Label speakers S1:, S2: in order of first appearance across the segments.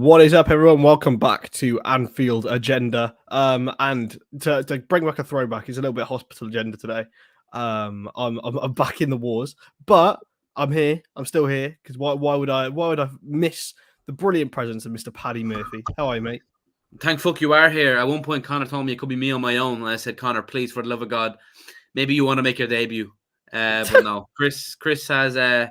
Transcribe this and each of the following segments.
S1: What is up, everyone? Welcome back to Anfield Agenda. And to bring back a throwback, it's a little bit hospital agenda today. I'm back in the wars, but I'm here. I'm still here because why would I miss the brilliant presence of Mr. Paddy Murphy? How are you, mate?
S2: Thank fuck you are here. At one point, Connor told me it could be me on my own, and I said, "Connor, please, for the love of God, maybe you want to make your debut." But no, Chris has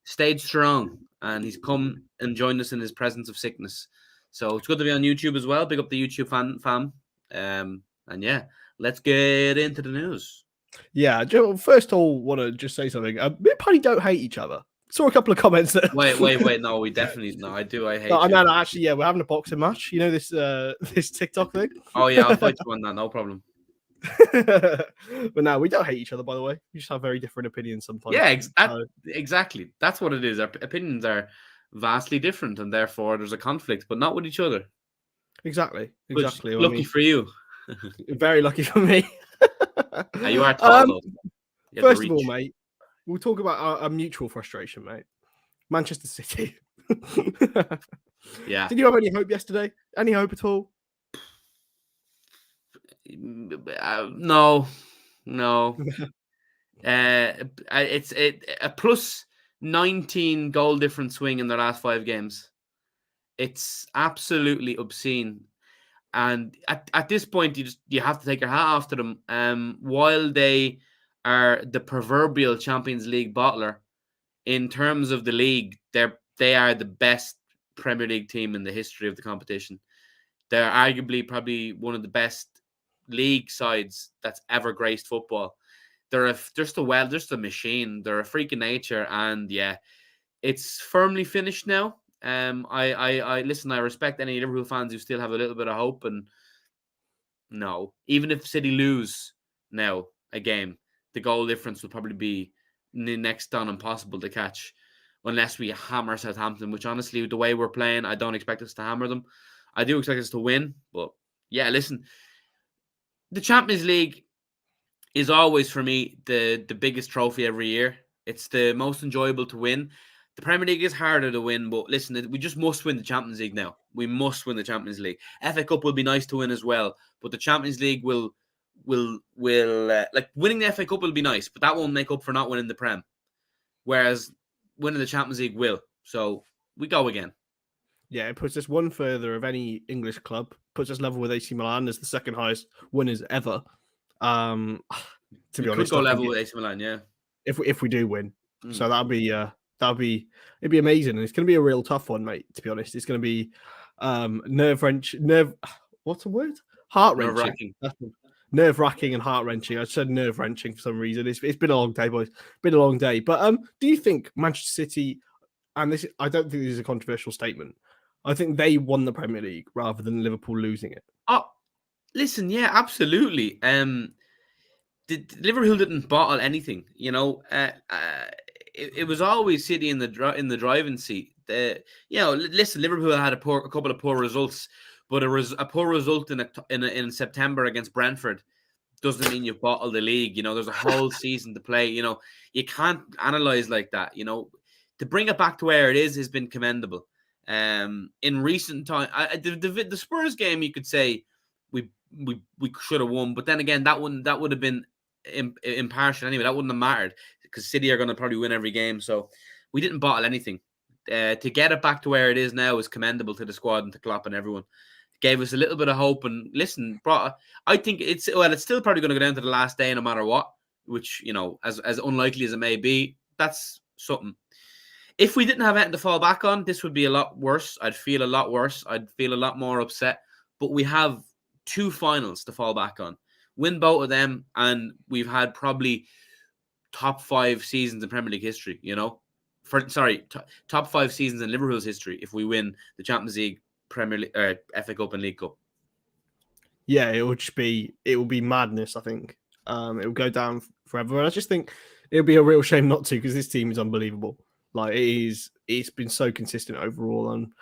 S2: stayed strong, and he's come and joined us in his presence of sickness. So it's good to be on YouTube as well. Big up the YouTube fam. And yeah, let's get into the news.
S1: Yeah, first of all, want to just say something. Me and Paddy don't hate each other. Saw a couple of comments that.
S2: Wait. No, we definitely no. I do. I hate.
S1: No, actually, yeah, we're having a boxing match. You know this this TikTok thing.
S2: Oh yeah, I'll fight you on that. No problem.
S1: But no, we don't hate each other. By the way, we just have very different opinions sometimes.
S2: Yeah, exactly. That's what it is. Our opinions are vastly different, and therefore there's a conflict, but not with each other.
S1: Exactly.
S2: Lucky for you.
S1: Very lucky for me.
S2: You are tall,
S1: first of all, mate, we'll talk about our mutual frustration, mate. Manchester City.
S2: Yeah.
S1: Did you have any hope yesterday? Any hope at all?
S2: No. It's a plus 19 goal difference swing in their last 5 games. It's absolutely obscene. And at this point, you have to take your hat off to them. While they are the proverbial Champions League bottler, in terms of the league, they are the best Premier League team in the history of the competition. They're arguably probably one of the best league sides that's ever graced football. They're just a machine. They're a freak of nature, and yeah, it's firmly finished now. I listen. I respect any Liverpool fans who still have a little bit of hope, and no, even if City lose now a game, the goal difference will probably be next down impossible to catch, unless we hammer Southampton. Which honestly, the way we're playing, I don't expect us to hammer them. I do expect us to win, but yeah, listen, the Champions League is always for me the biggest trophy every year. It's the most enjoyable to win. The Premier League is harder to win, but listen, we just must win the Champions League now. We must win the Champions League. FA Cup will be nice to win as well, but the Champions League will like winning the FA Cup will be nice, but that won't make up for not winning the Prem. Whereas winning the Champions League will. So we go again.
S1: Yeah, it puts us one further of any English club. Puts us level with AC Milan as the second highest winners ever. To be honest,
S2: could go level with AC Milan, yeah.
S1: If we do win, so it'd be amazing, and it's going to be a real tough one, mate. To be honest, it's going to be what's the word? Heart-wrenching. Nerve-wracking and heart-wrenching. I said nerve-wrenching for some reason. It's been a long day, boys. Been a long day. But do you think Manchester City, and this, I don't think this is a controversial statement, I think they won the Premier League rather than Liverpool losing it?
S2: Oh, listen, yeah, absolutely. Liverpool didn't bottle anything, you know. It was always City in the driving seat. Listen, Liverpool had a couple of poor results, but a poor result in September against Brentford doesn't mean you've bottled the league. You know, there's a whole season to play. You know, you can't analyze like that. You know, to bring it back to where it is has been commendable. In recent time, the Spurs game, you could say we should have won, but then again, that would have been impartial anyway. That wouldn't have mattered because City are going to probably win every game. So we didn't bottle anything. To get it back to where it is now is commendable to the squad and to Klopp and everyone. It gave us a little bit of hope. And listen, I think it's still probably going to go down to the last day no matter what, which, you know, as unlikely as it may be, that's something. If we didn't have anything to fall back on, this would be a lot worse. I'd feel a lot worse. I'd feel a lot more upset. But we have 2 finals to fall back on. Win both of them, and we've had probably top 5 seasons in Premier League history, you know? Top 5 seasons in Liverpool's history if we win the Champions League, Premier League, FA Cup and League Cup.
S1: Yeah, it will be madness, I think. It will go down forever. And I just think it would be a real shame not to, because this team is unbelievable. Like, it's been so consistent overall, and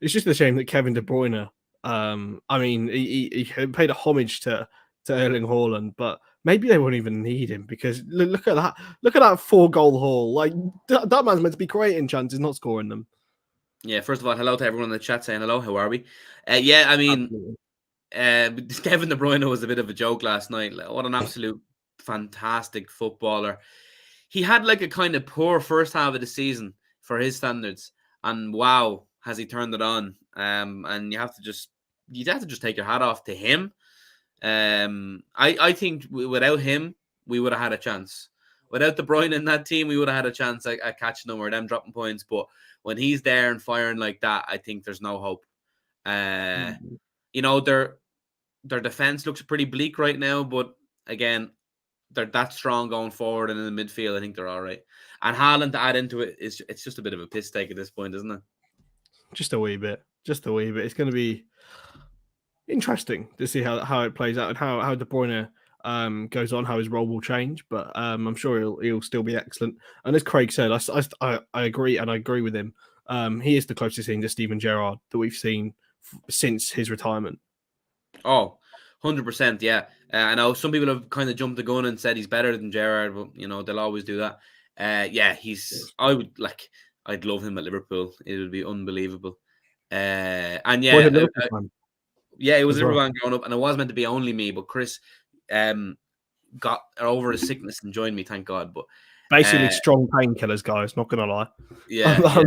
S1: it's just a shame that Kevin De Bruyne, I mean, he paid a homage to Erling Haaland, but maybe they won't even need him, because look at that 4-goal haul. Like, that man's meant to be creating chances, not scoring them.
S2: Yeah, first of all, hello to everyone in the chat saying hello. How are we? Yeah, I mean, Kevin De Bruyne was a bit of a joke last night. Like, what an absolute fantastic footballer. He had like a kind of poor first half of the season for his standards, and wow, has he turned it on? And you'd have to just take your hat off to him. I think without him, we would have had a chance. Without De Bruyne in that team, we would have had a chance at catching them or them dropping points. But when he's there and firing like that, I think there's no hope. You know, their defense looks pretty bleak right now, but again, they're that strong going forward and in the midfield. I think they're all right. And Haaland to add into it's just a bit of a piss take at this point, isn't it?
S1: Just a wee bit. Just a wee bit. It's going to be interesting to see how it plays out and how De Bruyne goes on, how his role will change. But I'm sure he'll still be excellent. And as Craig said, I agree, and I agree with him. He is the closest thing to Steven Gerrard that we've seen since his retirement.
S2: Oh, 100%, yeah. I know some people have kind of jumped the gun and said he's better than Gerrard, but you know they'll always do that. Yeah, I'd love him at Liverpool. It would be unbelievable. And yeah, yeah, it was Liverpool fan growing up, and it was meant to be only me, but Chris got over his sickness and joined me, thank God. But
S1: basically, strong painkillers, guys. Not gonna lie.
S2: Yeah,
S1: I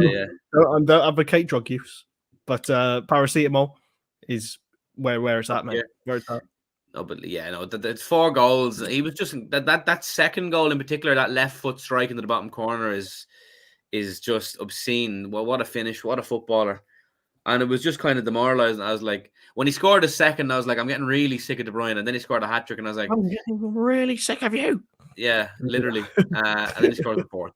S1: don't advocate drug use, but paracetamol is where it's at, mate.
S2: Yeah.
S1: Where it's at.
S2: No, but yeah, no, it's 4 goals. He was just that second goal in particular, that left foot strike into the bottom corner is just obscene. Well, what a finish, what a footballer. And it was just kind of demoralizing. I was like, when he scored a second, I was like, I'm getting really sick of De Bruyne. And then he scored a hat trick, and I was like,
S1: I'm getting really sick of you.
S2: Yeah, literally. And then he scored the fourth.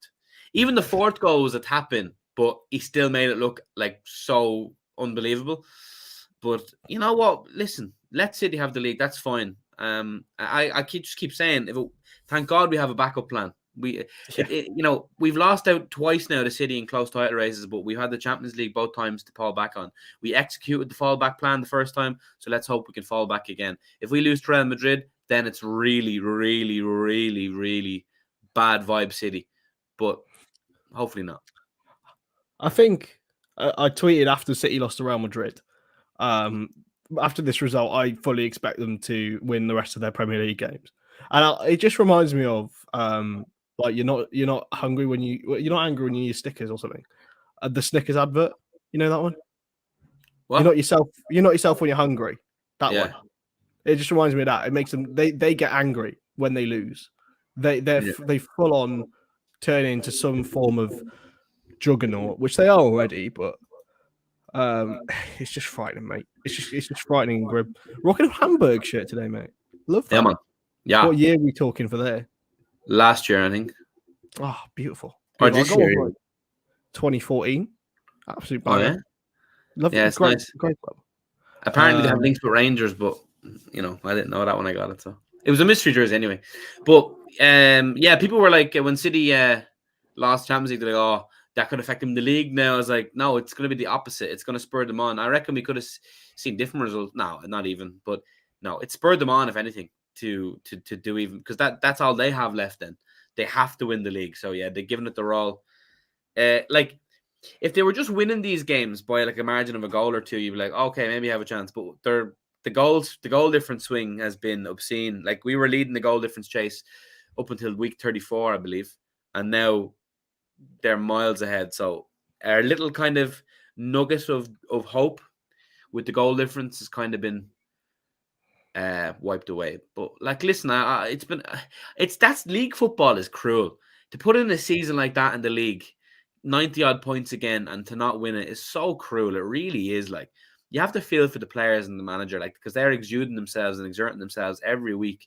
S2: Even the fourth goal was a tap in, but he still made it look like so unbelievable. But you know what? Listen, let City have the league. That's fine. I keep saying, thank God we have a backup plan. You know, we've lost out twice now to City in close title races, but we've had the Champions League both times to fall back on. We executed the fallback plan the first time, so let's hope we can fall back again. If we lose to Real Madrid, then it's really, really, really, really bad vibe City. But hopefully not.
S1: I think I tweeted after City lost to Real Madrid. After this result, I fully expect them to win the rest of their Premier League games, and it just reminds me of like you're not hungry when you're not angry when you use stickers or something. The Snickers advert, you know that one.
S2: What?
S1: You're not yourself when you're hungry. That one. It just reminds me of that. It makes them they get angry when they lose. They full on turn into some form of juggernaut, which they are already, but it's just frightening, mate. It's just frightening and grim. Rocking a Hamburg shirt today, mate. Love that.
S2: Yeah, man. Yeah.
S1: What year are we talking for there?
S2: Last year, I think.
S1: Oh, beautiful.
S2: Or this year?
S1: 2014. Absolute
S2: banger. Oh, yeah?
S1: Love
S2: it. It's great, nice.
S1: Great club.
S2: Apparently they have links with Rangers, but you know, I didn't know that when I got it. So it was a mystery jersey anyway. But yeah, people were like, when City lost Champions League, they're like, oh, that could affect them in the league now. I was like, no, it's going to be the opposite. It's going to spur them on. I reckon we could have seen different results. No, not even. But no, it spurred them on, if anything, to do even, because that's all they have left then. They have to win the league. So yeah, they're giving it their all. Like, if they were just winning these games by like a margin of a goal or two, you'd be like, okay, maybe have a chance. But the goal difference swing has been obscene. Like, we were leading the goal difference chase up until week 34, I believe. And now they're miles ahead. So our little kind of nugget of hope with the goal difference has kind of been wiped away. But like, listen, that's league football is cruel. To put in a season like that in the league, 90 odd points again, and to not win it is so cruel. It really is. Like, you have to feel for the players and the manager, like, because they're exuding themselves and exerting themselves every week.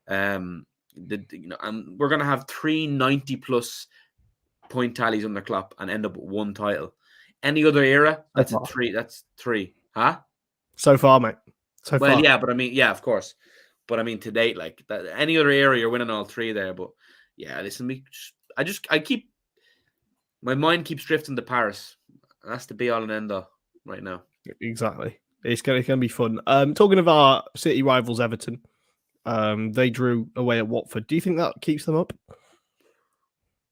S2: And we're gonna have 3 90+ point tallies under Klopp and end up with 1 title. Any other era, that's a 3. That's 3, huh?
S1: So far, mate. So far.
S2: Yeah, but I mean, yeah, of course. But I mean, to date, like that, any other era, you're winning all 3 there. But yeah, listen, my mind keeps drifting to Paris. That's the be all and end all right now.
S1: Exactly. It's gonna be fun. Talking of our City rivals, Everton, they drew away at Watford. Do you think that keeps them up?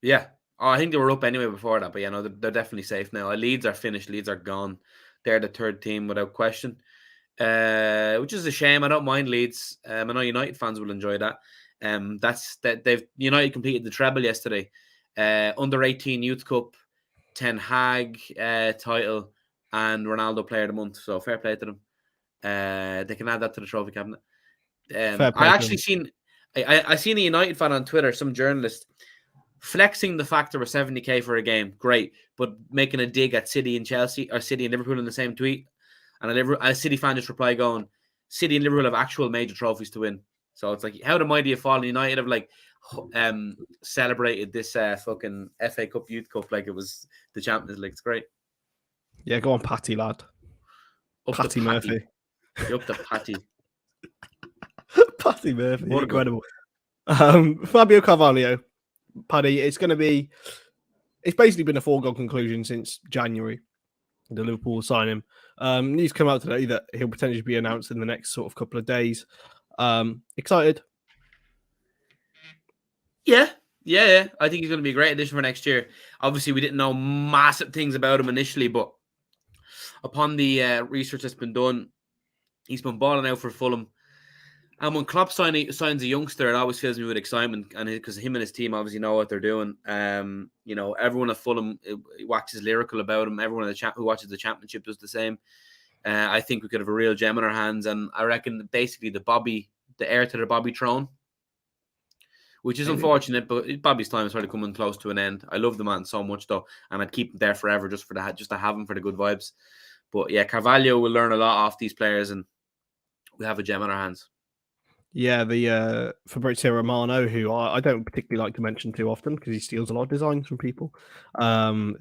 S2: Yeah, Oh, I think they were up anyway before that, but yeah, no, they're definitely safe now. Leeds are finished. Leeds are gone. They're the third team without question, which is a shame. I don't mind Leeds. I know United fans will enjoy that. That's that they've United completed the treble yesterday. Under 18 Youth Cup, Ten Hag title, and Ronaldo Player of the Month. So fair play to them. They can add that to the trophy cabinet.
S1: Fair
S2: I
S1: play to
S2: actually
S1: them.
S2: seen I seen a United fan on Twitter, some journalist, flexing the fact there were 70k for a game, great, but making a dig at City and Chelsea or City and Liverpool in the same tweet. And a City fan just replied going, City and Liverpool have actual major trophies to win. So it's like, how the mighty have fallen. United have like celebrated this fucking FA Cup, Youth Cup like it was the Champions League. It's great.
S1: Yeah, go on, Patty lad.
S2: Up
S1: Patty
S2: to Patty.
S1: Murphy.
S2: You're up to Patty.
S1: Patty Murphy,
S2: What a
S1: incredible. Fabio Carvalho, Paddy. It's basically been a foregone conclusion since January. The Liverpool will sign him. News come out today that he'll potentially be announced in the next sort of couple of days. Excited?
S2: Yeah. I think he's going to be a great addition for next year. Obviously, we didn't know massive things about him initially, but upon the research that's been done, he's been balling out for Fulham. And when Klopp signs a youngster, it always fills me with excitement, and because him and his team obviously know what they're doing. Everyone at Fulham waxes lyrical about him. Everyone who watches the Championship does the same. I think we could have a real gem in our hands, and I reckon basically the heir to the Bobby throne, which is unfortunate, but Bobby's time is sort of coming close to an end. I love the man so much though, and I'd keep him there forever just to have him for the good vibes. But yeah, Carvalho will learn a lot off these players, and we have a gem in our hands.
S1: Yeah, the Fabrizio Romano, who I don't particularly like to mention too often because he steals a lot of designs from people,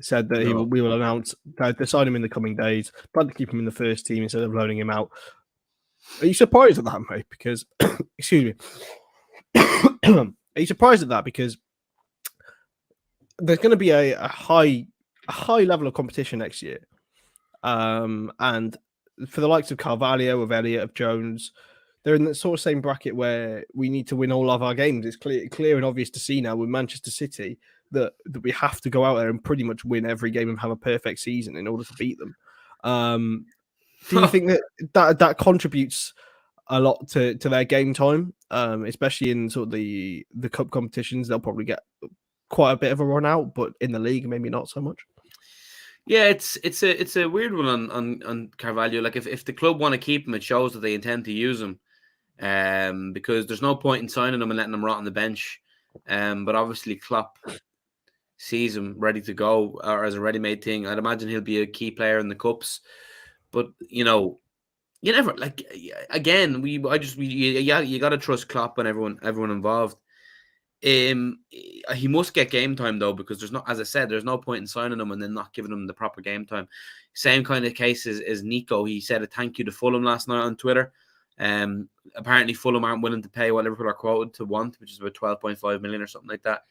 S1: said that we will announce to sign him in the coming days. Plan to keep him in the first team instead of loaning him out. Are you surprised at that, mate? Because, excuse me, are you surprised at that? Because there's going to be a high level of competition next year, and for the likes of Carvalho, of Elliott, of Jones. They're in the sort of same bracket where we need to win all of our games. It's clear and obvious to see now with Manchester City that we have to go out there and pretty much win every game and have a perfect season in order to beat them. Do you think that contributes a lot to their game time, especially in sort of the cup competitions? They'll probably get quite a bit of a run out, but in the league, maybe not so much.
S2: Yeah, it's a weird one on Carvalho. Like if the club want to keep him, it shows that they intend to use him. Because there's no point in signing him and letting him rot on the bench. But obviously Klopp sees him ready to go or as a ready-made thing. I'd imagine he'll be a key player in the cups. But you never like again. You got to trust Klopp and everyone involved. He must get game time though, because as I said, there's no point in signing him and then not giving him the proper game time. Same kind of case as Nico. He said a thank you to Fulham last night on Twitter. Apparently Fulham aren't willing to pay what Liverpool are quoted to want, which is about 12.5 million or something like that.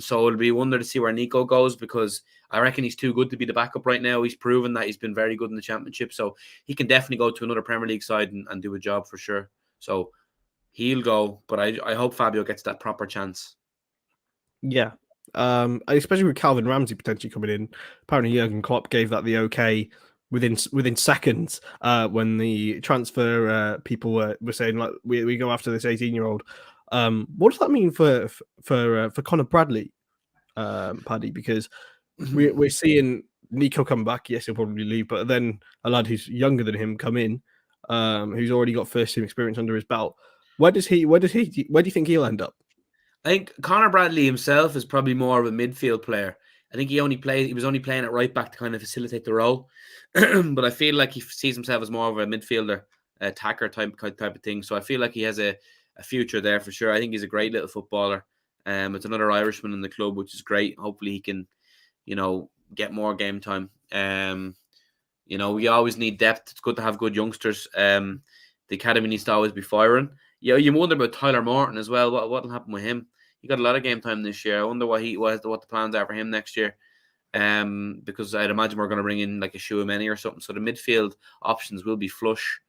S2: So it'll be a wonder to see where Nico goes, because I reckon he's too good to be the backup right now. He's proven that he's been very good in the Championship, so he can definitely go to another Premier League side and do a job for sure. So he'll go, but I hope Fabio gets that proper chance.
S1: Yeah. Especially with Calvin Ramsey potentially coming in. Apparently Jurgen Klopp gave that the okay within seconds when the transfer people were saying like we go after this 18-year-old. What does that mean for Conor Bradley, Paddy? Because we're seeing Nico come back. Yes, he'll probably leave, but then a lad who's younger than him come in, who's already got first team experience under his belt. Where do you think he'll end up?
S2: I think Conor Bradley himself is probably more of a midfield player. I think he was only playing at right back to kind of facilitate the role. But I feel like he sees himself as more of a midfielder, attacker type of thing. So I feel like he has a future there for sure. I think he's a great little footballer. It's another Irishman in the club, which is great. Hopefully he can, get more game time. We always need depth. It's good to have good youngsters. The academy needs to always be firing. Yeah, you wonder about Tyler Morton as well. What'll happen with him? He got a lot of game time this year. I wonder what the plans are for him next year. Because I'd imagine we're going to bring in like a Chouameni or something. So the midfield options will be flush.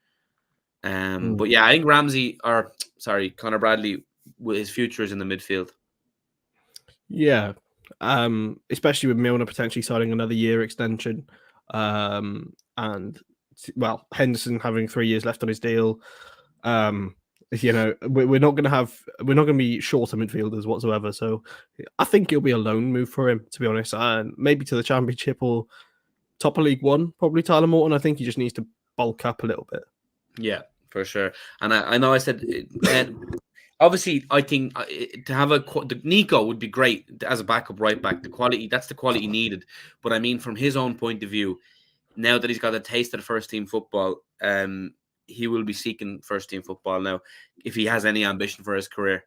S2: But yeah, I think Conor Bradley, his future is in the midfield.
S1: Yeah, Especially with Milner potentially signing another year extension, and Henderson having 3 years left on his deal. We're not going to be short of midfielders whatsoever. So I think it'll be a loan move for him, to be honest, and maybe to the Championship or top of League One. Probably Tyler Morton. I think he just needs to bulk up a little bit.
S2: Yeah, for sure. And I know I said, obviously, I think to have Nico would be great as a backup right back. That's the quality needed. But I mean, from his own point of view, now that he's got a taste of the first team football, he will be seeking first team football now if he has any ambition for his career.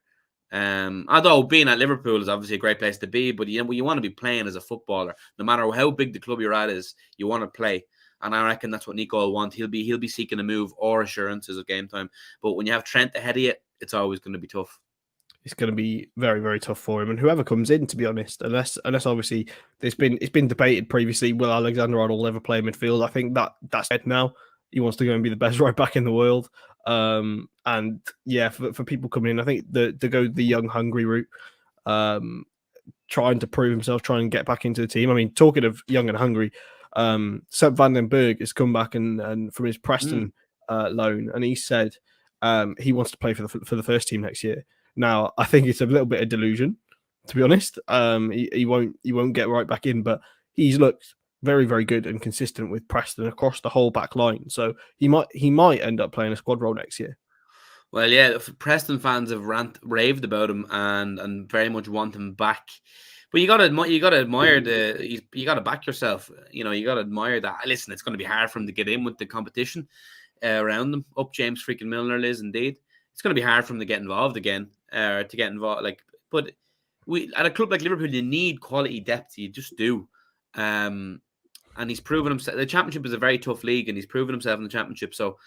S2: Although being at Liverpool is obviously a great place to be, but you want to be playing as a footballer. No matter how big the club you're at is, you want to play. And I reckon that's what Nico will want. He'll be seeking a move or assurances of game time. But when you have Trent ahead of you, it's always going to be tough.
S1: It's going to be very, very tough for him, and whoever comes in, to be honest, unless obviously it's been debated previously, will Alexander-Arnold ever play midfield? I think that's dead now. He wants to go and be the best right back in the world. And yeah, for people coming in, I think to go the young, hungry route, trying to prove himself, trying to get back into the team. I mean, talking of young and hungry, Sepp van den Berg has come back and from his Preston loan, and he said he wants to play for the first team next year. Now, I think it's a little bit of delusion, to be honest. He won't get right back in, but he's looked very, very good and consistent with Preston across the whole back line. So he might end up playing a squad role next year.
S2: Well, yeah, Preston fans have raved about him and very much want him back. But you gotta admire you gotta back yourself. You gotta admire that. Listen, it's going to be hard for him to get in with the competition around them. Up James freaking Milner is indeed. It's going to be hard for him to get involved again. But we at a club like Liverpool, you need quality depth. You just do. And he's proven himself. The Championship is a very tough league, and he's proven himself in the Championship. So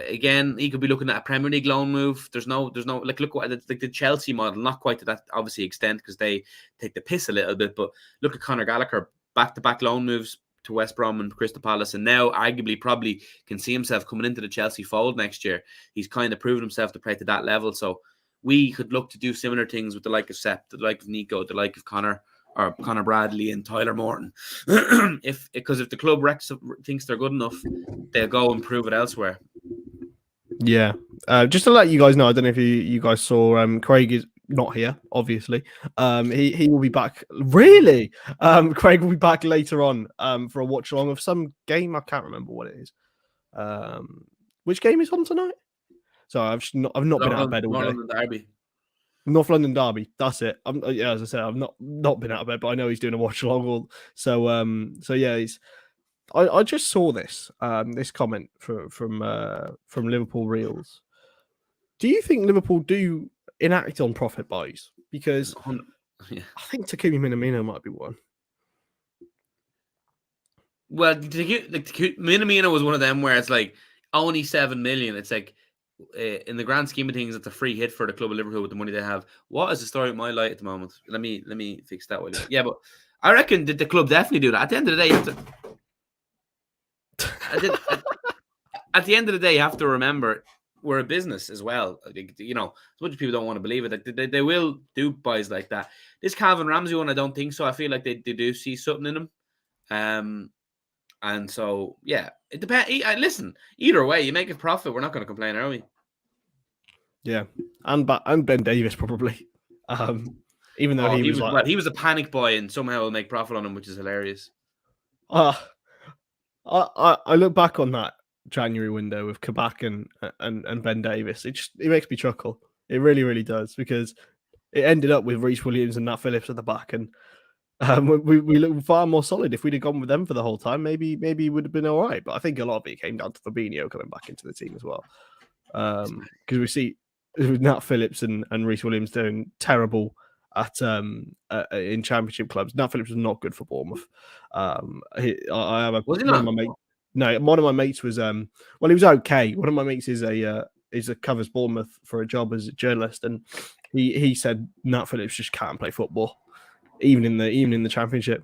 S2: again, he could be looking at a Premier League loan move. There's no look what the Chelsea model, not quite to that obviously extent because they take the piss a little bit. But look at Conor Gallagher, back-to-back loan moves to West Brom and Crystal Palace, and now arguably probably can see himself coming into the Chelsea fold next year. He's kind of proven himself to play to that level. So we could look to do similar things with the like of Sepp, the like of Nico, the like of Connor Bradley and Tyler Morton. Because if the club thinks they're good enough, they'll go and prove it elsewhere.
S1: Yeah. Just to let you guys know, I don't know if you guys saw, Craig is not here, obviously. He will be back. Really? Craig will be back later on for a watch along of some game. I can't remember what it is. Which game is on tonight? So I've not been out of bed all day.
S2: Derby.
S1: North London Derby. That's it. As I said, I've not been out of bed, but I know he's doing a watch along. So yeah, I just saw this comment from Liverpool Reels. Do you think Liverpool do enact on profit buys? Because I think Takumi Minamino might be one.
S2: Well, Minamino was one of them where it's like only 7 million. It's like in the grand scheme of things, it's a free hit for the club of Liverpool with the money they have. What is the story with my light at the moment? Let me fix that one. Yeah, but I reckon that the club definitely do that. At the end of the day, you have to. At the end of the day, you have to remember we're a business as well. As much as people don't want to believe it, they will do buys like that. This Calvin Ramsey one, I don't think so. I feel like they do see something in him. And so, yeah, it depends. Listen, either way, you make a profit. We're not going to complain, are we?
S1: Yeah, and Ben Davis probably. Even though he
S2: was a panic buy and somehow will make profit on him, which is hilarious.
S1: I look back on that January window with Kabak and Ben Davis. It makes me chuckle. It really, really does, because it ended up with Reece Williams and Nat Phillips at the back, and we look far more solid. If we'd have gone with them for the whole time, maybe it would have been all right. But I think a lot of it came down to Fabinho coming back into the team as well, because we see Nat Phillips and Reece Williams doing terrible at in Championship clubs. Nat Phillips was not good for Bournemouth. One of my mates was he was okay. One of my mates is a covers Bournemouth for a job as a journalist, and he said Nat Phillips just can't play football, even in the Championship.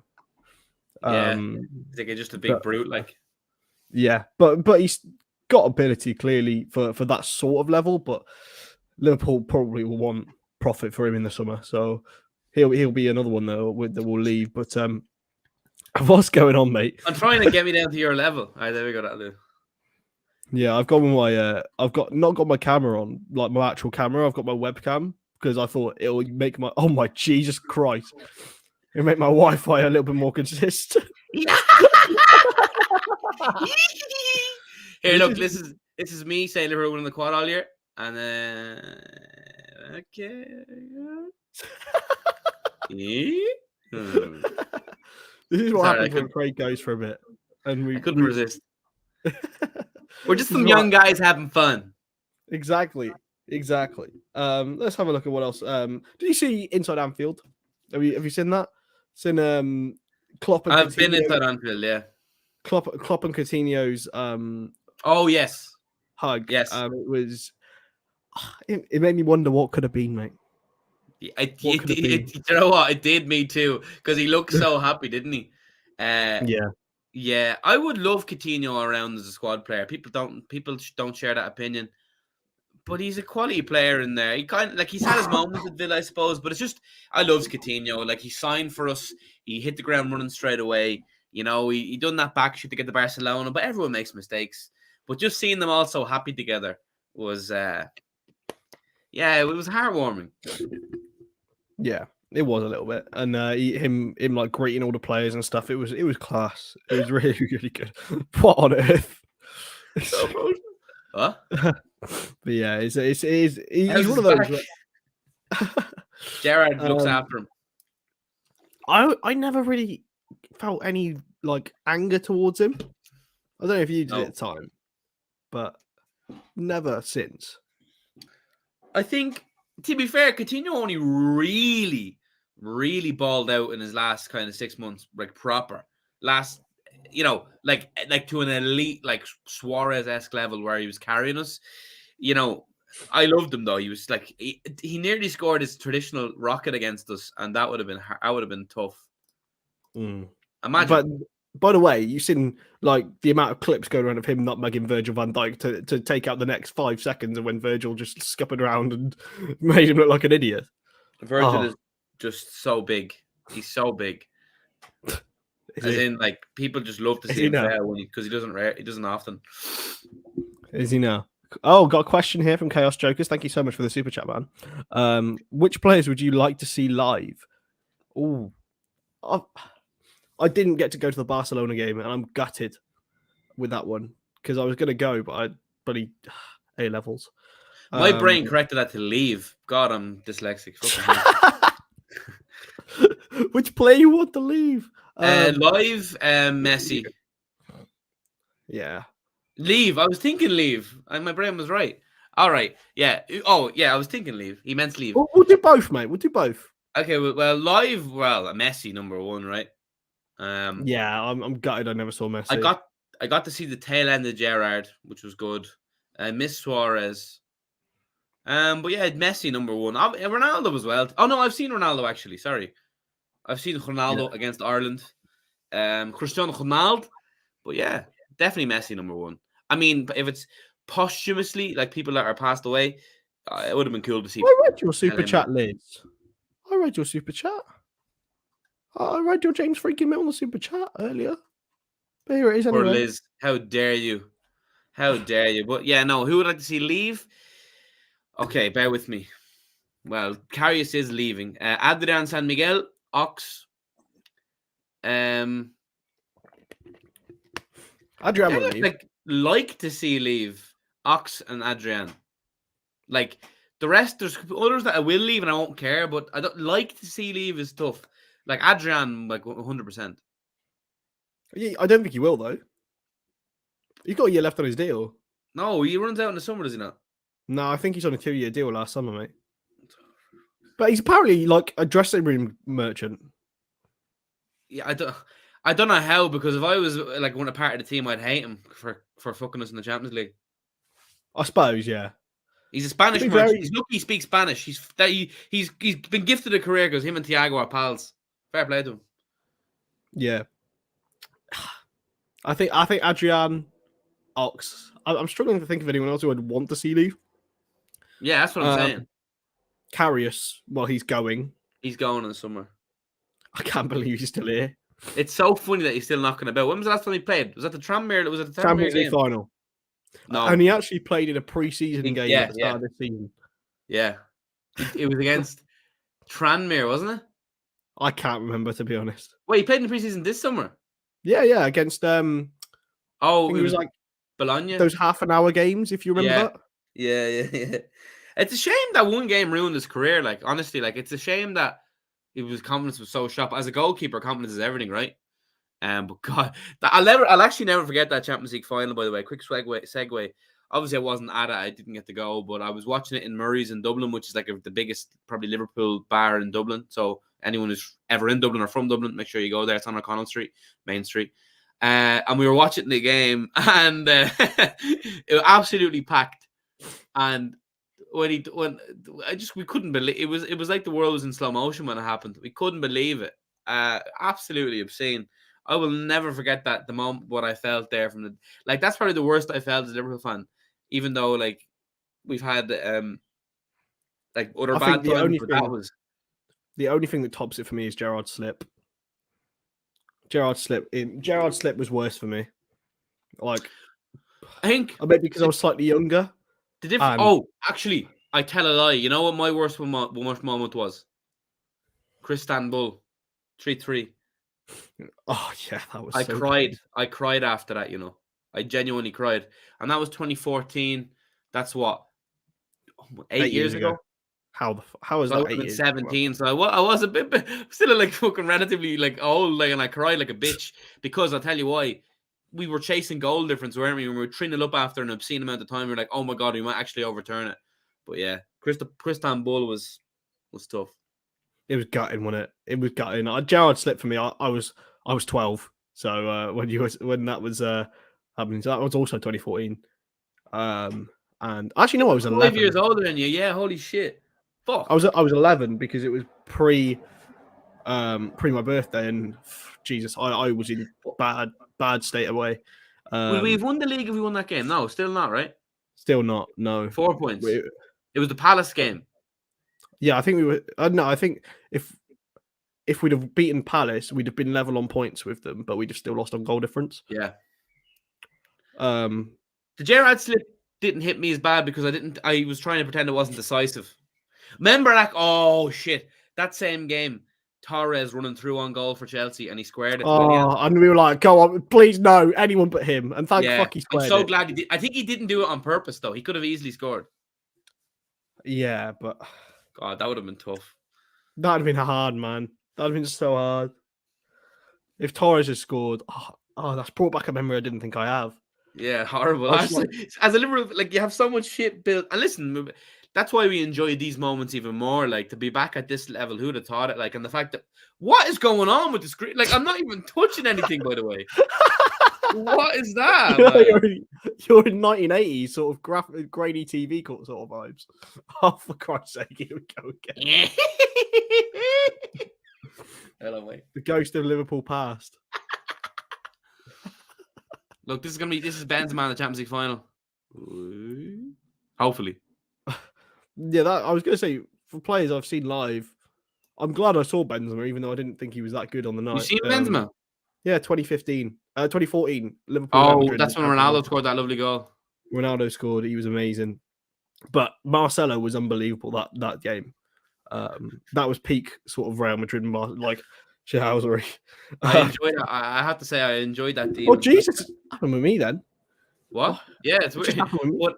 S2: Yeah, I think it's just a big brute, like.
S1: Yeah, but he's got ability clearly for that sort of level. But Liverpool probably will want profit for him in the summer, so he'll be another one that will leave. But what's going on, mate?
S2: I'm trying to get me down to your level. All right, there we go. That'll do.
S1: Yeah, I've got my not got my camera on, like my actual camera. I've got my webcam because I thought it'll make my Jesus Christ, it'll make my Wi-Fi a little bit more consistent.
S2: Here, look, this is me saying Liverpool winning the quad all year, and then okay.
S1: This is what happens when Craig goes for a bit, and
S2: I couldn't resist. We're just some young guys having fun.
S1: Exactly. Let's have a look at what else. Did you see Inside Anfield? Have you seen that? Seen Klopp and
S2: I've
S1: Coutinho,
S2: been inside Anfield, yeah.
S1: Klopp and Coutinho's
S2: oh yes,
S1: hug.
S2: Yes.
S1: It was. It made me wonder what could have been, mate.
S2: You know what? It did me too, because he looked so happy, didn't he? Yeah. I would love Coutinho around as a squad player. People don't share that opinion, but he's a quality player in there. He kind of he's had his moments at Villa, I suppose, but it's just I love Coutinho. Like, he signed for us, he hit the ground running straight away. You know, he done that back shit to get to Barcelona, but everyone makes mistakes. But just seeing them all so happy together was, it was heartwarming.
S1: Yeah, it was a little bit, and him like greeting all the players and stuff. It was class. It was really really good. What on earth?
S2: What?
S1: But yeah, he's one of those.
S2: Gerrard looks after him.
S1: I never really felt any like anger towards him. I don't know if you did at the time, but never since. I
S2: think, to be fair, Coutinho only really, really balled out in his last kind of 6 months, like proper. Last, like to an elite, like Suarez-esque level where he was carrying us. I loved him though. He was like he nearly scored his traditional rocket against us, and that would have been tough.
S1: Mm.
S2: Imagine.
S1: But by the way, you've seen like the amount of clips going around of him nutmegging Virgil van Dijk to take out the next 5 seconds, and when Virgil just scupping around and made him look like an idiot.
S2: Virgil is just so big. He's so big. In, like, people just love to see him fail because he doesn't often.
S1: Is he now? Oh, got a question here from Chaos Jokers. Thank you so much for the super chat, man. Which players would you like to see live? Oh, I didn't get to go to the Barcelona game, and I'm gutted with that one because I was going to go, but I bloody A levels.
S2: My brain corrected that to leave. God, I'm dyslexic.
S1: Which player you want to leave?
S2: Live, Messi.
S1: Yeah.
S2: Leave. I was thinking leave, and my brain was right. All right. Yeah. Oh, yeah. I was thinking leave. He meant leave.
S1: We'll do both, mate. We'll do both.
S2: Okay. Well, live. Well, Messi number one, right?
S1: Yeah. I'm gutted. I never saw Messi.
S2: I got to see the tail end of Gerrard, which was good. I miss Suarez. But yeah, Messi number one. Ronaldo as well. Oh no, I've seen Ronaldo actually. Sorry, I've seen Ronaldo against Ireland. Cristiano Ronaldo. But yeah, definitely Messi number one. I mean, if it's posthumously, like people that are passed away, it would have been cool to see.
S1: I read your super chat, Liz. I read your super chat. I read your James Freaking Milner super chat earlier. But here it is anyway.
S2: Poor Liz, how dare you? How dare you? But yeah, no, who would like to see leave? Okay, bear with me. Well, Karius is leaving. Adrian San Miguel, Ox.
S1: Adrian will leave.
S2: Like to see leave Ox and Adrian. Like the rest, there's others that I will leave and I won't care, but I don't like to see leave is tough. Like Adrian, like 100%.
S1: Yeah, I don't think he will though. He's got a year left on his deal.
S2: No, he runs out in the summer, does he not?
S1: No, I think he's on a 2-year deal last summer, mate. But he's apparently like a dressing room merchant.
S2: Yeah, I don't know how, because if I was like one a part of the team, I'd hate him for fucking us in the Champions League.
S1: I suppose, yeah.
S2: He's a Spanish merchant. He's lucky he speaks Spanish. He's been gifted a career because him and Thiago are pals. Fair play to him.
S1: Yeah. I think Adrian, Ox. I'm struggling to think of anyone else who I'd want to see leave.
S2: Yeah, that's what I'm saying.
S1: Karius, well, he's going.
S2: He's going in the summer.
S1: I can't believe he's still here.
S2: It's so funny that he's still knocking about. When was the last time he played? Was that the Tranmere? Was it the Tranmere
S1: Champions League
S2: game?
S1: final.
S2: No.
S1: And he actually played in a pre-season game at the start of the season.
S2: Yeah. It was against Tranmere, wasn't it?
S1: I can't remember, to be honest.
S2: Wait, he played in the preseason this summer?
S1: Yeah, against
S2: Oh,
S1: it was like
S2: Bologna.
S1: those half-an-hour games, if you remember that.
S2: Yeah. It's a shame that one game ruined his career. Like, honestly, like it's a shame that his confidence was so sharp. As a goalkeeper, confidence is everything, right? But God, I'll actually never forget that Champions League final. By the way, quick segue. Obviously, I wasn't at it. I didn't get to go, but I was watching it in Murray's in Dublin, which is like the biggest, probably Liverpool bar in Dublin. So anyone who's ever in Dublin or from Dublin, make sure you go there. It's on O'Connell Street, Main Street. And we were watching the game, and it was absolutely packed. And we couldn't believe it was like the world was in slow motion when it happened. We couldn't believe it. Absolutely obscene. I will never forget that, the moment what I felt there that's probably the worst I felt as a Liverpool fan. Even though like we've had like other bad times, but that was
S1: the only thing that tops it for me is Gerrard's slip. Gerrard's slip was worse for me. Like,
S2: I think
S1: maybe because I was slightly younger.
S2: Actually, I tell a lie. You know what my worst moment was? Istanbul 3-3.
S1: Oh yeah, that was.
S2: I cried after that. You know, I genuinely cried, and that was 2014. That's what 8 years ago.
S1: How is
S2: So
S1: that?
S2: I was 17, so I was a bit still like fucking relatively like old, like, and I cried like a bitch because I'll tell you why. We were chasing goal difference, weren't we? When we were 3-0 up after an obscene amount of time, we were like, oh my God, we might actually overturn it. But yeah, Istanbul was tough.
S1: It was gutting, wasn't it? It was gutting. Gerrard slipped for me. I was 12, so when that was happening, so that was also 2014. And actually, no, I was 11.
S2: 5 years older than you. Yeah, holy shit. Fuck.
S1: I was 11 because it was pre my birthday, and Jesus, I was in bad state away.
S2: Would we have won the league if we won that game? No, still not, right?
S1: Still not. No.
S2: 4 points. It was the Palace game.
S1: Yeah, I think we were. No, I think if we'd have beaten Palace, we'd have been level on points with them, but we'd have still lost on goal difference.
S2: Yeah.
S1: The
S2: Gerrard slip didn't hit me as bad because I was trying to pretend it wasn't decisive. Remember that? Oh shit! That same game, Torres running through on goal for Chelsea, and he squared it.
S1: And we were like, "Go on, please, no, anyone but him." And thank fuck he squared it.
S2: I'm so glad he did. I think he didn't do it on purpose though. He could have easily scored.
S1: Yeah, but
S2: God, that would have been tough.
S1: That'd have been hard, man. That'd have been so hard. If Torres had scored, that's brought back a memory I didn't think I have.
S2: Yeah, horrible. As a Liverpool, like, you have so much shit built. And listen, that's why we enjoy these moments even more. Like, to be back at this level, who'd have thought it? Like, and the fact that what is going on with the screen? Like, I'm not even touching anything, by the way. What is that?
S1: You're in 1980s sort of grainy TV sort of vibes. Oh, for Christ's sake, here we go again.
S2: Hello, mate.
S1: The ghost of Liverpool past.
S2: Look, this is Benzema in the Champions League final. Hopefully.
S1: Yeah, I was going to say, for players I've seen live, I'm glad I saw Benzema, even though I didn't think he was that good on the night.
S2: You seen Benzema?
S1: Yeah, 2014, Liverpool.
S2: Oh, that's when Ronaldo scored that lovely goal.
S1: Ronaldo scored. He was amazing. But Marcelo was unbelievable that game. That was peak sort of Real Madrid, like shithousery.
S2: I enjoyed that. I have to say, I enjoyed that team.
S1: Oh, Jesus. It's happened with me then.
S2: What? Yeah, it's weird. But,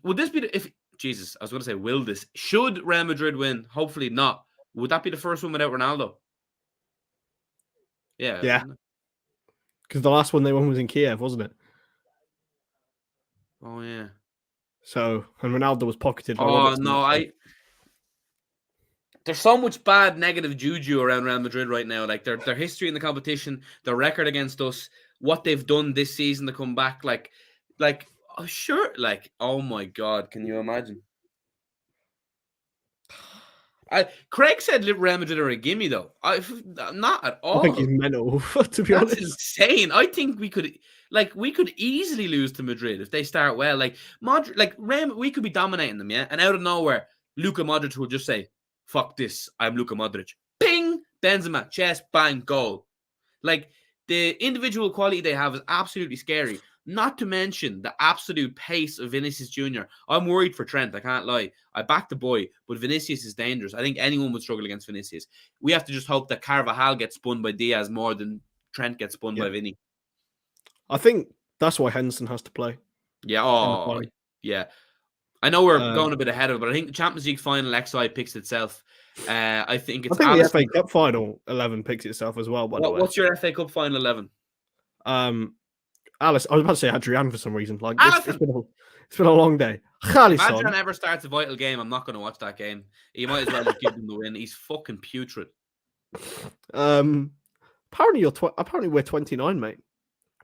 S2: would this be Jesus, I was going to say, will this? Should Real Madrid win? Hopefully not. Would that be the first one without Ronaldo? Yeah.
S1: Yeah. Because the last one they won was in Kiev, wasn't it?
S2: Oh, yeah.
S1: So, and Ronaldo was pocketed.
S2: Oh, no, there's so much bad negative juju around Real Madrid right now. Like, their history in the competition, their record against us, what they've done this season to come back. Like, oh, sure. Like, oh my God, can you imagine? Craig said Real Madrid are a gimme, though. Not at all.
S1: I think he's mental, to be honest.
S2: That's insane. I think we could easily lose to Madrid if they start well. Like, we could be dominating them, yeah? And out of nowhere, Luka Modric will just say, fuck this, I'm Luka Modric. Ping! Benzema, chest, bang, goal. Like, the individual quality they have is absolutely scary. Not to mention the absolute pace of Vinicius Jr. I'm worried for Trent, I can't lie. I back the boy, but Vinicius is dangerous. I think anyone would struggle against Vinicius. We have to just hope that Carvajal gets spun by Diaz more than Trent gets spun by Vinny.
S1: I think that's why Henderson has to play.
S2: Yeah, yeah. I know we're going a bit ahead of it, but I think the Champions League final XI picks itself. I think
S1: the FA Cup final 11 picks itself as well, by the way.
S2: What's your FA Cup final 11?
S1: Alice, I was about to say Adrian for some reason. Like it's been a long day. If
S2: Adrian ever starts a vital game, I'm not going to watch that game. You might as well just give him the win. He's fucking putrid.
S1: Apparently apparently we're 29, mate.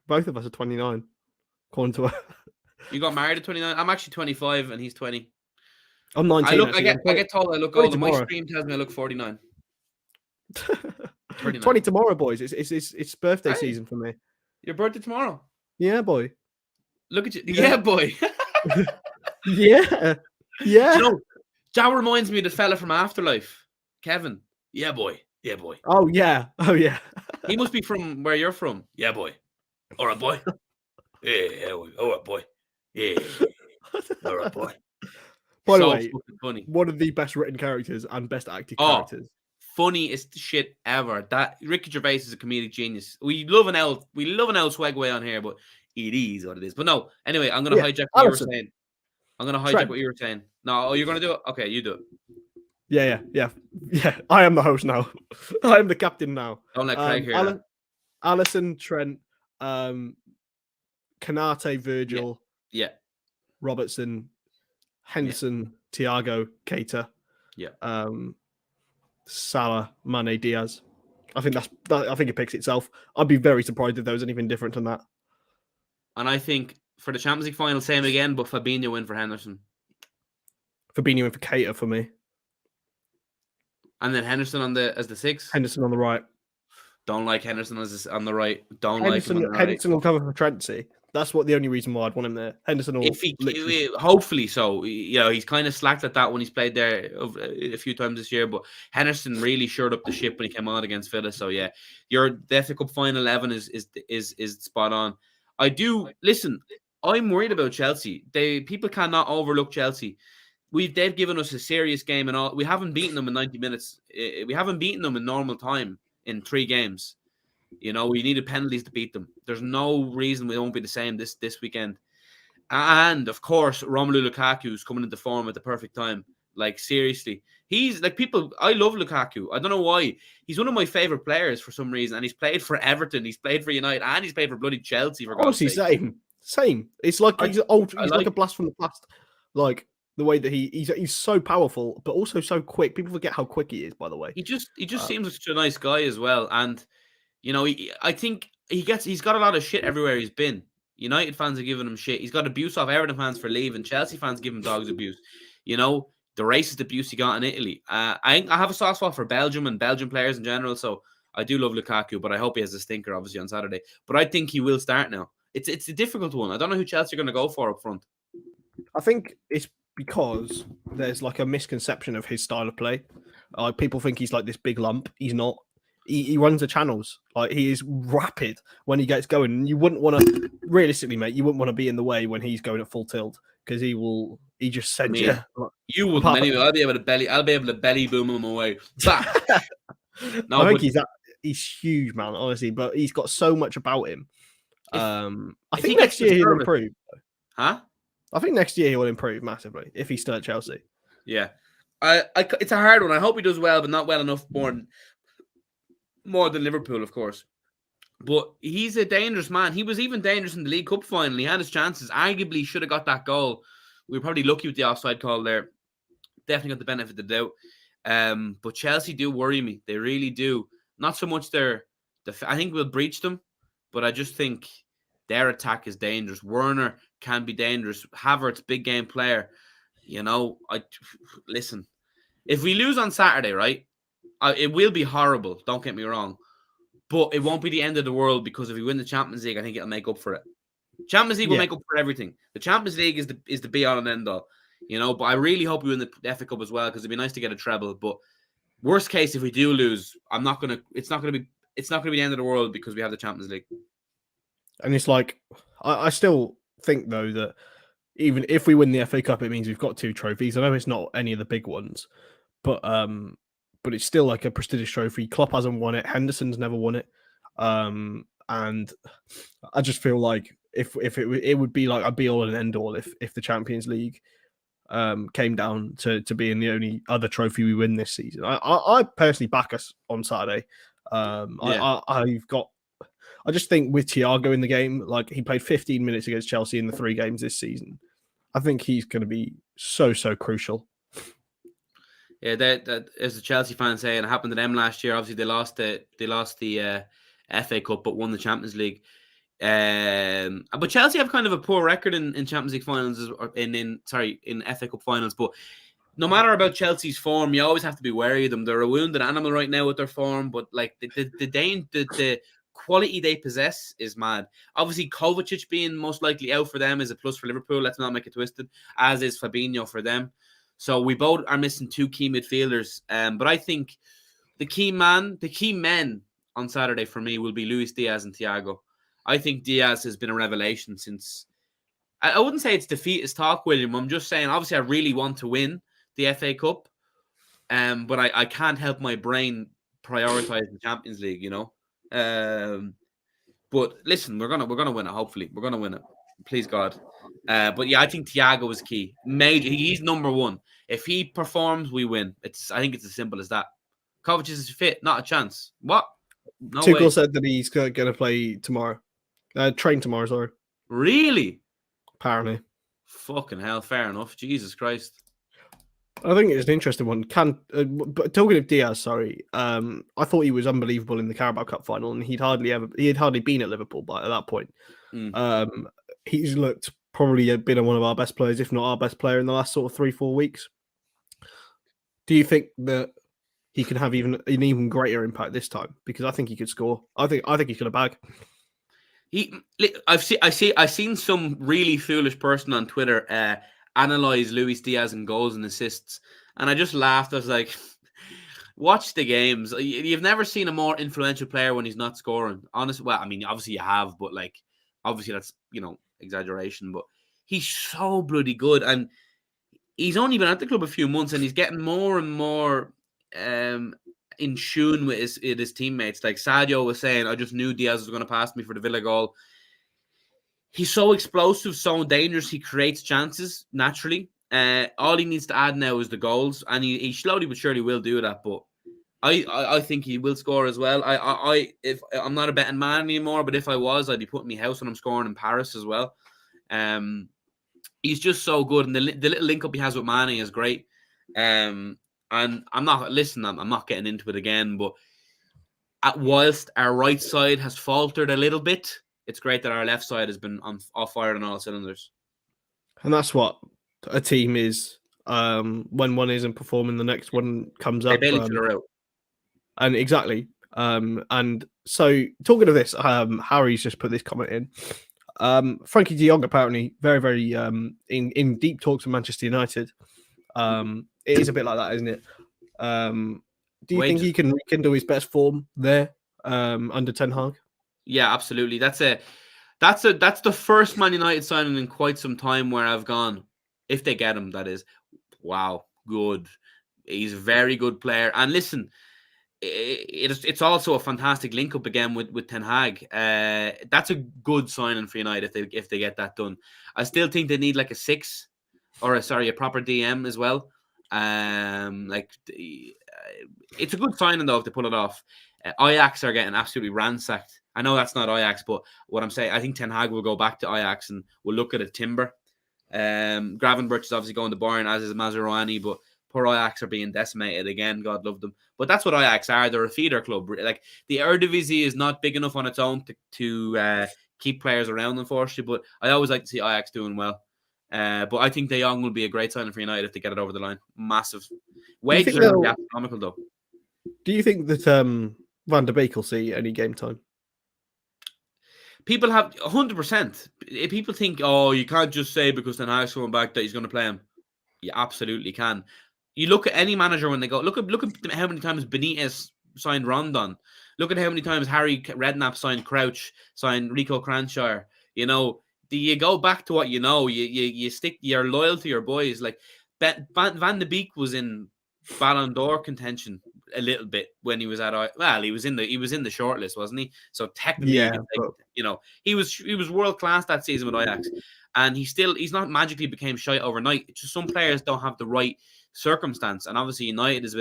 S1: Both of us are 29. According to
S2: You got married at 29? I'm actually 25 and he's 20.
S1: I'm 19.
S2: I get told I look older. My stream tells me I look 49.
S1: 20 tomorrow, boys. It's birthday season for me.
S2: Your birthday tomorrow?
S1: Yeah, boy.
S2: Look at you. Yeah, boy.
S1: Yeah. Yeah.
S2: You know, that reminds me of the fella from Afterlife. Kevin. Yeah, boy. Yeah, boy.
S1: Oh, yeah. Oh, yeah.
S2: He must be from where you're from. Yeah, boy. All right, boy. Yeah, boy. All right, boy. Yeah. All right, boy.
S1: By the way,
S2: funny.
S1: One of the best written characters and best acted characters.
S2: Funniest shit ever. That Ricky Gervais is a comedic genius. We love an L swagway on here, but it is what it is. But no, anyway, I'm gonna hijack what you were saying. I'm gonna hijack what you were saying. No, you're gonna do it? Okay, you do it.
S1: Yeah. I am the host now. I am the captain now.
S2: Don't let Craig hear that.
S1: Alisson, Trent, Kanate, Virgil, Robertson, Henderson, Thiago, Keita, Salah, Mane, Diaz. I think I think it picks itself. I'd be very surprised if there was anything different than that.
S2: And I think for the Champions League final, same again, but Fabinho in for Henderson.
S1: Fabinho in for Keita for me.
S2: And then Henderson as the 6.
S1: Henderson on the right.
S2: Don't like Henderson on the right.
S1: Henderson will cover for Trentsy. That's the only reason why I'd want him there. Henderson will
S2: hopefully so. You know, he's kind of slacked at that when he's played there a few times this year, but Henderson really shored up the ship when he came on against Villa. So yeah, your FA Cup final 11 is spot on. I'm worried about Chelsea. People cannot overlook Chelsea. They've given us a serious game and all. We haven't beaten them in 90 minutes. We haven't beaten them in normal time in 3 games. You know, we needed penalties to beat them. There's no reason we won't be the same this weekend. And of course, Romelu Lukaku is coming into form at the perfect time. Like, seriously, he's like I love Lukaku. I don't know why. He's one of my favorite players for some reason, and he's played for Everton, he's played for United, and he's played for bloody Chelsea. For God's sake.
S1: Same. It's like he's old. He's like a blast from the past. Like the way that he's so powerful, but also so quick. People forget how quick he is. By the way,
S2: he just seems like such a nice guy as well, and. You know, I think he's got a lot of shit everywhere he's been. United fans are giving him shit. He's got abuse off Everton fans for leaving. Chelsea fans give him dogs abuse. You know, the racist abuse he got in Italy. I have a soft spot for Belgium and Belgian players in general, so I do love Lukaku, but I hope he has a stinker, obviously, on Saturday. But I think he will start now. It's a difficult one. I don't know who Chelsea are going to go for up front.
S1: I think it's because there's like a misconception of his style of play. People think he's like this big lump. He's not. He runs the channels. Like, he is rapid when he gets going. And you wouldn't want to, realistically, mate, you wouldn't want to be in the way when he's going at full tilt because he just sends you.
S2: You wouldn't anyway. I'll be able to belly boom him away.
S1: No, I think he's huge, man, honestly, but he's got so much about him. I think next year he'll improve.
S2: Huh?
S1: I think next year he will improve massively if he's still at Chelsea.
S2: Yeah. It's a hard one. I hope he does well, but not well enough more than Liverpool, of course. But he's a dangerous man. He was even dangerous in the League Cup final. He had his chances. Arguably should have got that goal. We were probably lucky with the offside call there. Definitely got the benefit of the doubt. But Chelsea do worry me. They really do. Not so much I think we'll breach them, but I just think their attack is dangerous. Werner can be dangerous. Havertz, big game player. You know, listen. If we lose on Saturday, right? It will be horrible, don't get me wrong. But it won't be the end of the world because if we win the Champions League, I think it'll make up for it. Champions League will make up for everything. The Champions League is the be-all and end-all. you know. But I really hope we win the FA Cup as well, because it'd be nice to get a treble. But worst case, if we do lose, it's not gonna be the end of the world, because we have the Champions League.
S1: And it's like, I still think though that even if we win the FA Cup, it means we've got 2 trophies. I know it's not any of the big ones, but it's still like a prestigious trophy. Klopp hasn't won it. Henderson's never won it. And I just feel like if it would be like a be all and end all if the Champions League came down to being the only other trophy we win this season. I personally back us on Saturday. I just think with Thiago in the game, like he played 15 minutes against Chelsea in the 3 games this season. I think he's going to be so crucial.
S2: Yeah, that as a Chelsea fan saying, it happened to them last year. Obviously, they lost the FA Cup, but won the Champions League. But Chelsea have kind of a poor record in Champions League finals, or in FA Cup finals. But no matter about Chelsea's form, you always have to be wary of them. They're a wounded animal right now with their form, but like the quality they possess is mad. Obviously, Kovacic being most likely out for them is a plus for Liverpool. Let's not make it twisted, as is Fabinho for them. So we both are missing 2 key midfielders. But I think the key men on Saturday for me will be Luis Diaz and Thiago. I think Diaz has been a revelation since. I wouldn't say it's defeatist talk, William. I'm just saying, obviously, I really want to win the FA Cup, but I can't help my brain prioritize the Champions League, you know. But listen, we're gonna win it. Hopefully, we're gonna win it. Please God. But yeah, I think Thiago is key. Major. He's number 1. If he performs, we win. I think it's as simple as that. Kovacic is fit, not a chance. What? No
S1: Tuchel
S2: way.
S1: said that he's going to play tomorrow. Train tomorrow, sorry.
S2: Really?
S1: Apparently.
S2: Fucking hell, fair enough. Jesus Christ.
S1: I think it's an interesting one. But talking of Diaz, sorry, I thought he was unbelievable in the Carabao Cup final, and he had hardly been at Liverpool by at that point. He's looked probably been one of our best players, if not our best player, in the last sort of 3-4 weeks. Do you think that he can have an even greater impact this time? Because I think he could score. I think he's got a bag.
S2: I've seen some really foolish person on Twitter analyze Luis Diaz and goals and assists, and I just laughed. I was like, watch the games. You've never seen a more influential player when he's not scoring. Honestly, well, I mean, obviously you have, but like, obviously that's, you know, exaggeration. But he's so bloody good, and he's only been at the club a few months, and he's getting more and more in tune with his teammates. Like Sadio was saying, I just knew Diaz was going to pass me for the Villa goal. He's so explosive, so dangerous. He creates chances naturally. All he needs to add now is the goals, and he slowly but surely will do that. But I think he will score as well. If I'm not a betting man anymore, but if I was, I'd be putting my house on him scoring in Paris as well. He's just so good, and the little link up he has with Mane is great. And I'm not getting into it again, but whilst our right side has faltered a little bit, it's great that our left side has been off fire on all cylinders.
S1: And that's what a team is. When one isn't performing, the next one comes up.
S2: They bail each other out.
S1: And exactly. And so talking of this, Harry's just put this comment in. Frenkie de Jong apparently very, very in deep talks with Manchester United. It is a bit like that, isn't it? Do you think he can rekindle his best form there under Ten Hag?
S2: Yeah, absolutely. That's the first Man United signing in quite some time where I've gone, if they get him, that is, wow, good. He's a very good player. And listen, it's also a fantastic link up again with Ten Hag. That's a good signing for United if they get that done. I still think they need like a 6 or a proper DM as well. It's a good signing though if they pull it off. Ajax are getting absolutely ransacked. I know that's not Ajax, but what I'm saying, I think Ten Hag will go back to Ajax and will look at a timber. Gravenberch is obviously going to Bayern, as is Mazraoui, but poor Ajax are being decimated again. God love them. But that's what Ajax are. They're a feeder club. Like the Eredivisie is not big enough on its own to keep players around, unfortunately. But I always like to see Ajax doing well. But I think De Jong will be a great signing for United if they get it over the line. Massive. Wages are going to be astronomical, though.
S1: Do you think that Van der Beek will see any game time?
S2: People have 100%. People think, oh, you can't just say because Ten Hag's coming back that he's going to play him. You absolutely can. You look at any manager when they go. Look at how many times Benitez signed Rondon. Look at how many times Harry Redknapp signed Crouch, signed Rico Cranshaw. You know, you go back to what you know. You stick. You're loyal to your boys. Like Van de Beek was in Ballon d'Or contention a little bit when he was at. Well, he was in the shortlist, wasn't he? So technically,
S1: Yeah, but
S2: he was world class that season with Ajax. And he's not magically became shite overnight. It's just some players don't have the right circumstance. And obviously United was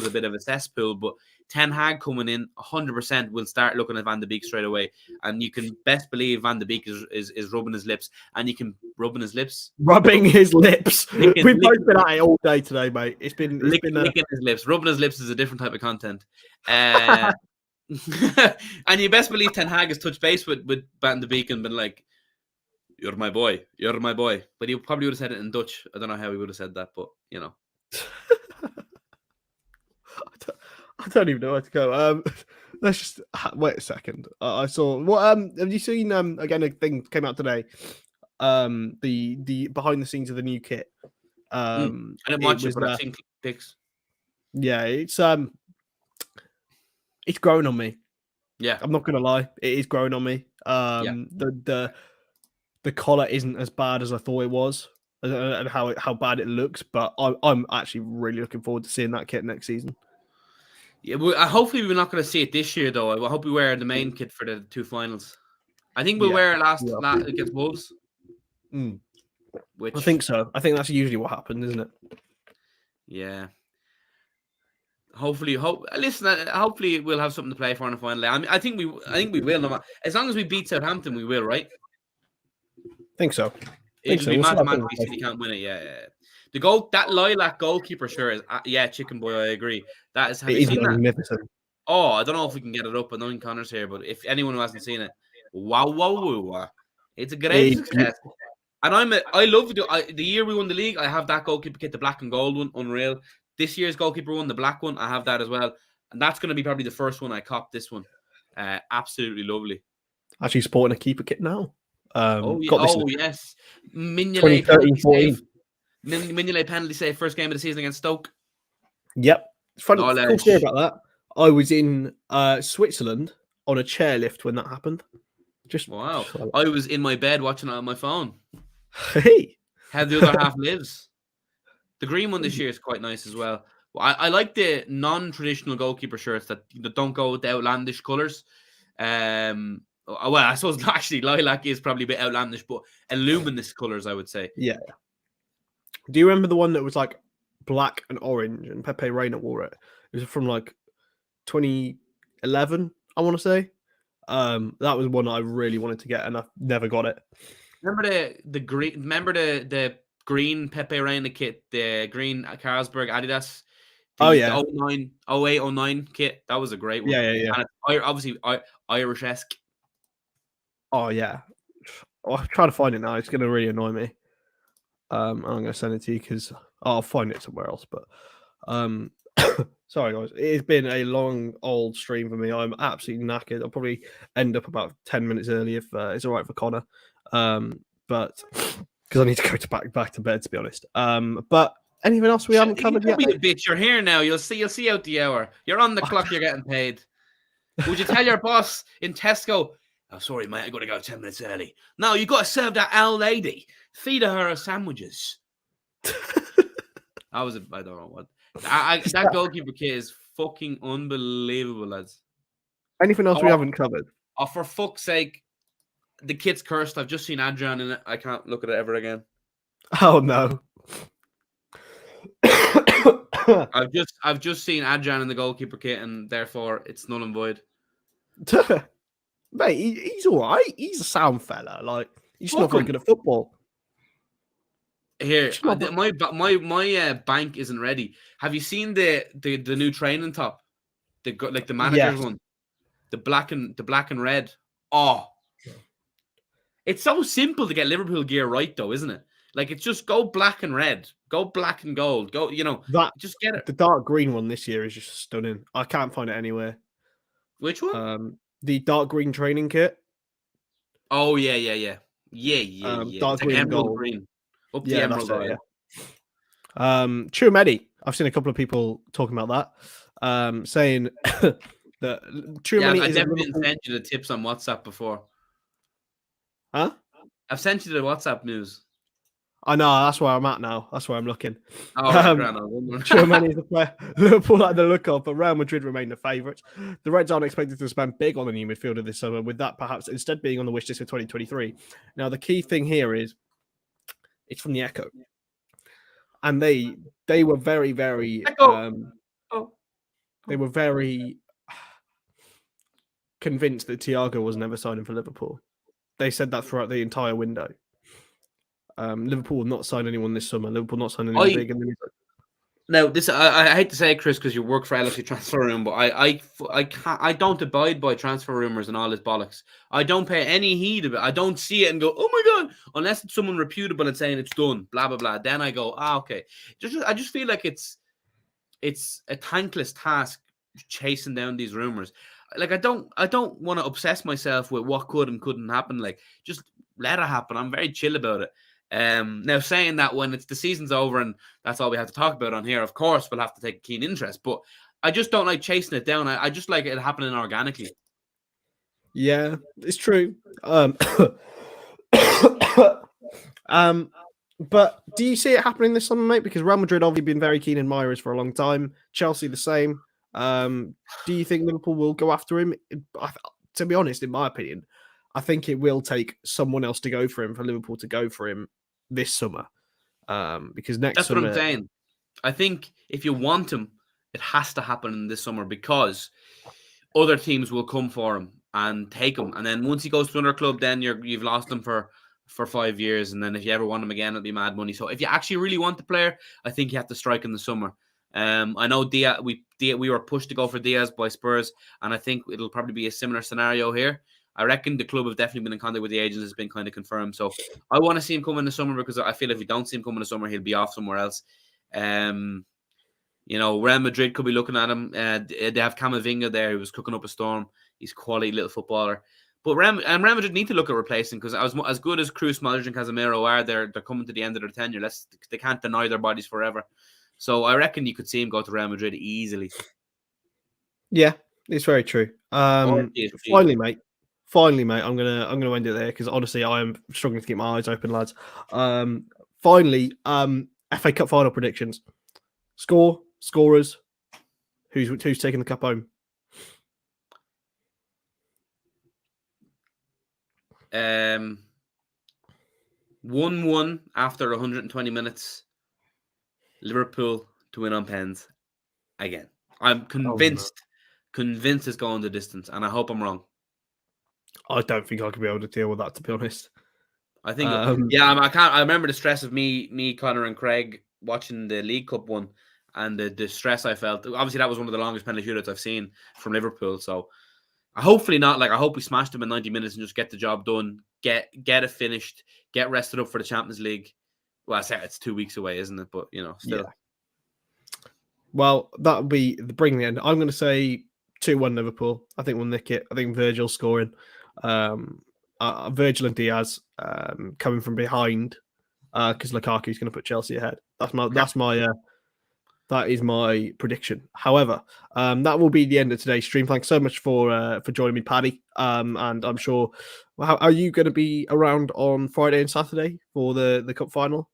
S2: a bit of a cesspool, but Ten Hag coming in 100% will start looking at Van de Beek straight away. And you can best believe Van de Beek is rubbing his lips. And you can rubbing his lips.
S1: Rubbing his lips. We've both been at it all day today, mate. It's been
S2: licking his lips. Rubbing his lips is a different type of content. And you best believe Ten Hag has touched base with Van de Beek and been like, you're my boy. You're my boy. But he probably would have said it in Dutch. I don't know how he would have said that, but, you know.
S1: I don't even know where to go. Let's just wait a second. I saw what have you seen again a thing came out today. The behind the scenes of the new kit.
S2: I didn't watch it, but I've seen pics.
S1: Yeah, it's growing on me.
S2: Yeah.
S1: I'm not gonna lie, it is growing on me. The collar isn't as bad as I thought it was, and how bad it looks. But I'm actually really looking forward to seeing that kit next season.
S2: Yeah, hopefully we're not going to see it this year, though. I hope we wear the main kit for the two finals. I think we'll wear it last against Wolves. Which
S1: I think so. I think that's usually what happens, isn't it?
S2: Yeah. Hopefully we'll have something to play for in the final. I mean, I think we will. As long as we beat Southampton, we will, right?
S1: Think so.
S2: It'll be mathematically City can't win it. Yeah. That lilac goalkeeper shirt is chicken boy. I agree. That is. Have you seen
S1: magnificent.
S2: That? Oh, I don't know if we can get it up. I know Connor's here, but if anyone who hasn't seen it, wow, it's a great success. And I love the year we won the league. I have that goalkeeper kit, the black and gold one, unreal. This year's goalkeeper one, the black one, I have that as well, and that's going to be probably the first one I cop. This one, absolutely lovely.
S1: Actually, sporting a keeper kit now.
S2: Yes, Mignolet penalty save, first game of the season against Stoke.
S1: Yep, funny cool story about that. I was in Switzerland on a chairlift when that happened.
S2: Wow, I was in my bed watching it on my phone.
S1: Hey,
S2: how the other half lives. The green one this year is quite nice as well. I like the non-traditional goalkeeper shirts that don't go with the outlandish colours. Well, I suppose actually lilac is probably a bit outlandish, but luminous colours, I would say.
S1: Yeah. Do you remember the one that was like black and orange and Pepe Reina wore it? It was from like 2011, I want to say. That was one I really wanted to get and I've never got it.
S2: Remember the green? Remember the green Pepe Reina kit, the green Carlsberg Adidas. The 09, 08, 09 kit. That was a great one.
S1: Yeah.
S2: And it's obviously Irish-esque.
S1: Oh yeah. I'm trying to find it now. It's going to really annoy me. I'm going to send it to you because I'll find it somewhere else. But sorry guys, it's been a long old stream for me. I'm absolutely knackered. I'll probably end up about 10 minutes early if it's all right for Connor. But because I need to go back to bed, to be honest. But anything else we haven't covered yet?
S2: Bitch, you're here now. You'll see out the hour. You're on the clock. You're getting paid. Would you tell your boss in Tesco? Oh, sorry, mate. I got to go 10 minutes early. No, you got to serve that old lady. Feed her sandwiches. I don't know what. That goalkeeper kit is fucking unbelievable, lads.
S1: Anything else we haven't covered?
S2: Oh, for fuck's sake. The kit's cursed. I've just seen Adrian in it. I can't look at it ever again.
S1: Oh no.
S2: I've just seen Adrian in the goalkeeper kit, and therefore it's null and void.
S1: Mate, he's all right. He's a sound fella. Like he's not very good at football.
S2: Here, my bank isn't ready. Have you seen the new training top? The manager's one, the black and red. Oh. It's so simple to get Liverpool gear right, though, isn't it? Like, it's just go black and red, go black and gold, go, just get it.
S1: The dark green one this year is just stunning. I can't find it anywhere.
S2: Which one?
S1: The dark green training kit.
S2: Oh, yeah.
S1: Dark
S2: it's
S1: green,
S2: like emerald
S1: gold.
S2: green. Up the emerald.
S1: Yeah. TCHOUAMENI. I've seen a couple of people talking about that, saying that
S2: Yeah,
S1: TCHOUAMENI
S2: I
S1: is a
S2: definitely
S1: Liverpool.
S2: sent you the tips on WhatsApp before.
S1: Huh?
S2: I've sent you the WhatsApp news.
S1: I know, that's where I'm at now. That's where I'm looking.
S2: Oh, right, grand. I was wondering.
S1: TCHOUAMENI is the player Liverpool at the look of, but Real Madrid remain the favourites. The Reds aren't expected to spend big on a new midfielder this summer, with that perhaps instead being on the wish list for 2023. Now, the key thing here is it's from the Echo, and they were very, very
S2: Echo. Oh.
S1: they were very convinced that Thiago was never signing for Liverpool. They said that throughout the entire window. Liverpool will not sign anyone this summer. Liverpool not sign anyone big. And then
S2: Now, this I hate to say it, Chris, because you work for LFC Transfer Room, but I don't abide by transfer rumors and all this bollocks. I don't pay any heed of it. I don't see it and go, oh my god, unless it's someone reputable and saying it's done, blah blah blah. Then I go, okay. I just feel like it's a thankless task chasing down these rumors. Like I don't want to obsess myself with what could and couldn't happen. Like just let it happen. I'm very chill about it. Now saying that, when it's the season's over and that's all we have to talk about on here, of course we'll have to take a keen interest. But I just don't like chasing it down. I just like it happening organically.
S1: Yeah, it's true. But do you see it happening this summer, mate? Because Real Madrid obviously been very keen admirers for a long time. Chelsea the same. Do you think Liverpool will go after him? To be honest, in my opinion, I think it will take someone else to go for him for Liverpool to go for him this summer. Because next summer,
S2: what I'm saying. I think if you want him, it has to happen this summer, because other teams will come for him and take him. And then once he goes to another club, then you've lost him for 5 years. And then if you ever want him again, it'll be mad money. So if you actually really want the player, I think you have to strike in the summer. I know Diaz, we were pushed to go for Diaz by Spurs, and I think it'll probably be a similar scenario here. I reckon the club have definitely been in contact with the agents. It's been kind of confirmed. So I want to see him come in the summer, because I feel if we don't see him come in the summer, he'll be off somewhere else. Real Madrid could be looking at him. They have Camavinga there, who was cooking up a storm. He's a quality little footballer. But Real Madrid need to look at replacing, because as good as Kroos, Modric, and Casemiro are, they're coming to the end of their tenure. They can't deny their bodies forever. So I reckon you could see him go to Real Madrid easily.
S1: Yeah, it's very true. Finally, mate, I'm gonna end it there, because honestly, I am struggling to keep my eyes open, lads. Finally, FA Cup final predictions. Scorers. Who's taking the cup home?
S2: 1-1 after 120 minutes. Liverpool to win on pens again. I'm convinced it's going the distance, and I hope I'm wrong.
S1: I don't think I could be able to deal with that, to be honest.
S2: I think, I can't. I remember the stress of me, Connor, and Craig watching the League Cup one, and the stress I felt. Obviously, that was one of the longest penalty shootouts I've seen from Liverpool. So, hopefully not. I hope we smashed them in 90 minutes and just get the job done, get it finished, get rested up for the Champions League. Well, I say it's 2 weeks away, isn't it? But still. Yeah.
S1: Well, that'll be bringing the end. I'm going to say 2-1 Liverpool. I think we'll nick it. I think Virgil's scoring. Virgil and Diaz coming from behind, because Lukaku's going to put Chelsea ahead. That is my prediction. However, that will be the end of today's stream. Thanks so much for joining me, Paddy. And I'm sure. How are you going to be around on Friday and Saturday for the cup final?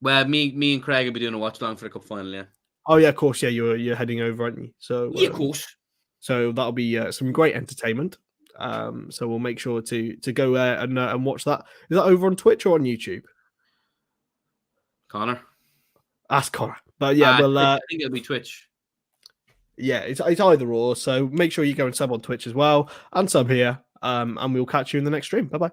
S2: Well, me and Craig will be doing a watch along for the cup final. Yeah.
S1: Oh yeah, of course. Yeah, you're heading over, aren't you? So
S2: yeah, of course.
S1: So that'll be some great entertainment. So we'll make sure to go and watch that. Is that over on Twitch or on YouTube?
S2: Connor.
S1: Ask Connor. But yeah,
S2: I think it'll be Twitch.
S1: Yeah, it's either or. So make sure you go and sub on Twitch as well, and sub here. And we'll catch you in the next stream. Bye bye.